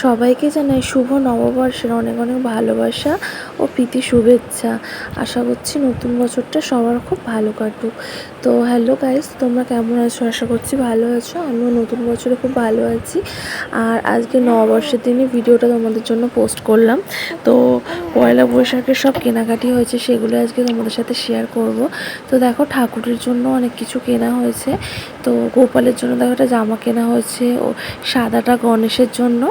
সবাইকে জানাই শুভ নববর্ষের অনেক অনেক ভালোবাসা ও প্রীতি শুভেচ্ছা। আশা করছি নতুন বছরটা সবার খুব ভালো কাটুক। তো হ্যালো গাইস, তোমরা কেমন আছো? আশা করছি ভালো আছো। আমিও নতুন বছরে খুব ভালো আছি। আর আজকে নববর্ষের দিনই ভিডিওটা তোমাদের জন্য পোস্ট করলাম। তো পয়লা বৈশাখের সব কেনাকাটি হয়েছে, সেগুলো আজকে তোমাদের সাথে শেয়ার করব। তো দেখো, ঠাকুরের জন্য অনেক কিছু কেনা হয়েছে। তো গোপালের জন্য দেখো একটা জামা কেনা হয়েছে, ও সাদাটা গণেশের জন্য,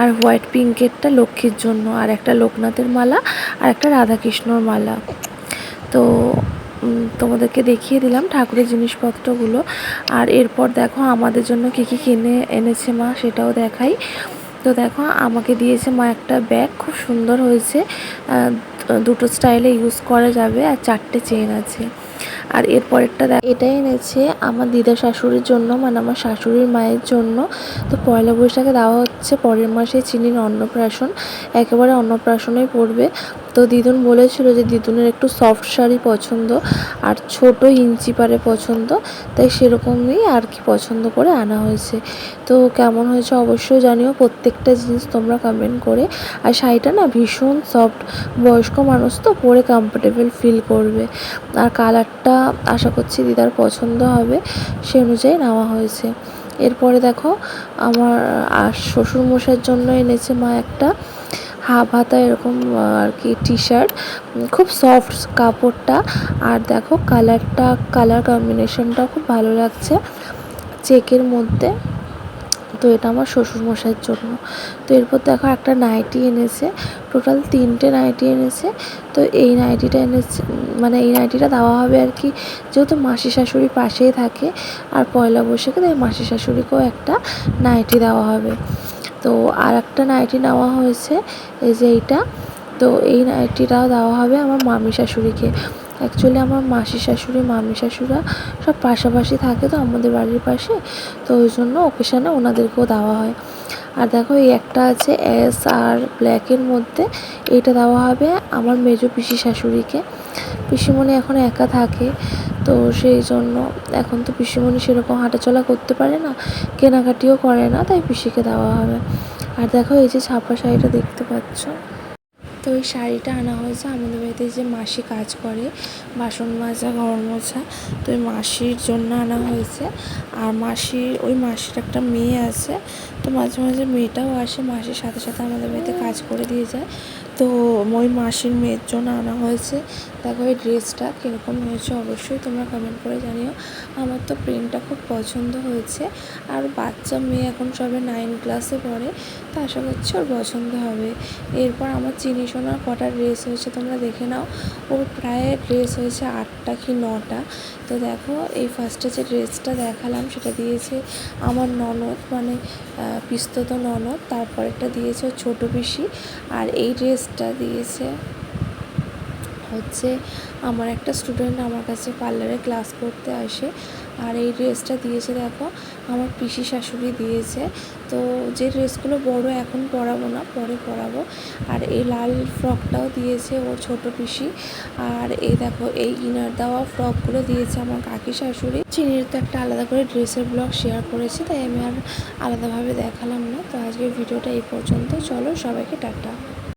আর হোয়াইট পিঙ্কেরটা লক্ষ্মীর জন্য, আর একটা লোকনাথের মালা, আর একটা রাধাকৃষ্ণর মালা। তো তোমাদেরকে দেখিয়ে দিলাম ঠাকুরের জিনিসপত্রগুলো। আর এরপর দেখো আমাদের জন্য কী কী কিনে এনেছে মা, সেটাও দেখাই। তো দেখো, আমাকে দিয়েছে মা একটা ব্যাগ, খুব সুন্দর হয়েছে, দুটো স্টাইলে ইউজ করা যাবে, আর 4টে চেন আছে। আর এরপরেরটা এটাই এনেছে আমার দিদা শাশুড়ির জন্য, মানে আমার শাশুড়ির মায়ের জন্য। তো পয়লা বৈশাখে দেওয়া হচ্ছে পরের মাসে চিনির অন্নপ্রাশন, একেবারে অন্নপ্রাশনেই পড়বে। তো দিদুন বলেছিল যে দিদুনের একটু সফট শাড়ি পছন্দ আর ছোট ইঞ্চি পারে পছন্দ, তাই সেরকমই আর কি পছন্দ করে আনা হয়েছে। তো কেমন হয়েছে অবশ্যই জানিও, প্রত্যেকটা জিনিস তোমরা কমেন্ট করে। আর শাড়িটা না ভীষণ সফট, বয়স্ক মানুষ তো পরে কমফোর্টেবল ফিল করবে। আর কালারটা আশা করছি দিদার পছন্দ হবে, সে অনুযায়ী নেওয়া হয়েছে। এরপরে দেখো, আমার শ্বশুরমশাইয়ের জন্য এনেছে মা একটা হাফ হাতা এরকম আর কি টি শার্ট, খুব সফট কাপড়টা। আর দেখো কালার কম্বিনেশনটাও খুব ভালো লাগছে, চেকের মধ্যে। তো এটা আমার শ্বশুরমশাইয়ের জন্য। তো এরপর দেখো একটা নাইটি এনেছে, টোটাল 3টে নাইটি এনেছে। তো এই নাইটিটা এনেছে, মানে এই নাইটিটা দেওয়া হবে আর কি, যেহেতু মাসি শাশুড়ি পাশেই থাকে, আর পয়লা বৈশাখে তাই মাসি শাশুড়িকেও একটা নাইটি দেওয়া হবে। তো আর একটা নাইটি নেওয়া হয়েছে, এই যে এইটা। তো এই নাইটিটাও দেওয়া হবে আমার মামি শাশুড়িকে। অ্যাকচুয়ালি আমার মাসি শাশুড়ি মামি শাশুড়া সব পাশাপাশি থাকে, তো আমাদের বাড়ির পাশে, তো ওই জন্য ওকেশানে ওনাদেরকেও দেওয়া হয়। আর দেখো, এই একটা আছে অ্যাশ আর ব্ল্যাকের মধ্যে, এইটা দেওয়া হবে আমার মেজো পিসি শাশুড়িকে। পিসিমণি এখন একা থাকে, তো সেই জন্য এখন তো পিসিমণি সেরকম হাঁটাচলা করতে পারে না, কেনাকাটিও করে না, তাই পিসিকে দেওয়া হবে। আর দেখো, এই যে ছাপা শাড়িটা দেখতে পাচ্ছ, তো ওই শাড়িটা আনা হয়েছে আমাদের বাড়িতে যে মাসি কাজ করে, বাসন মাজা ঘর মোছা, তো ওই মাসির জন্য আনা হয়েছে। আর ওই মাসির একটা মেয়ে আছে, তো মাঝে মাঝে মেয়েটাও আসে মাসির সাথে সাথে আমাদের বাড়িতে কাজ করে দিয়ে যায়। তো ওই মাসির মেয়ের জন্য আনা হয়েছে। দেখো, এই ড্রেসটা কীরকম হয়েছে অবশ্যই তোমরা কমেন্ট করে জানিও। আমার তো প্রিন্টটা খুব পছন্দ হয়েছে। আর বাচ্চা মেয়ে এখন সবে 9 ক্লাসে পড়ে, তো আশা করছি ওর পছন্দ হবে। এরপর আমার চিনি সোনার কটা ড্রেস হয়েছে তোমরা দেখে নাও। ওর প্রায় ড্রেস হয়েছে 8টা কি 9টা। তো দেখো, এই ফার্স্টে যে ড্রেসটা দেখালাম সেটা দিয়েছে আমার ননদ, মানে পিস্তত ননদ। তারপরেরটা দিয়েছে ওর ছোটো পিসি। আর এই ড্রেসটা দিয়েছে হচ্ছে আমার একটা স্টুডেন্ট আমার কাছে পার্লারে ক্লাস করতে আসে। আর এই ড্রেসটা দিয়েছে দেখো আমার পিসি শাশুড়ি দিয়েছে। তো যে ড্রেসগুলো বড় এখন পরাবো না, পরে পরাবো। আর এই লাল ফ্রকটাও দিয়েছে ওর ছোটো পিসি। আর এই দেখো, এই ইনার দেওয়া ফ্রকগুলো দিয়েছে আমার কাকি শাশুড়ি। চিনির তো একটা আলাদা করে ড্রেসের ব্লগ শেয়ার করেছি, তাই আমি আর আলাদাভাবে দেখালাম না। তো আজকের ভিডিওটা এই পর্যন্ত, চলো সবাইকে টাটা।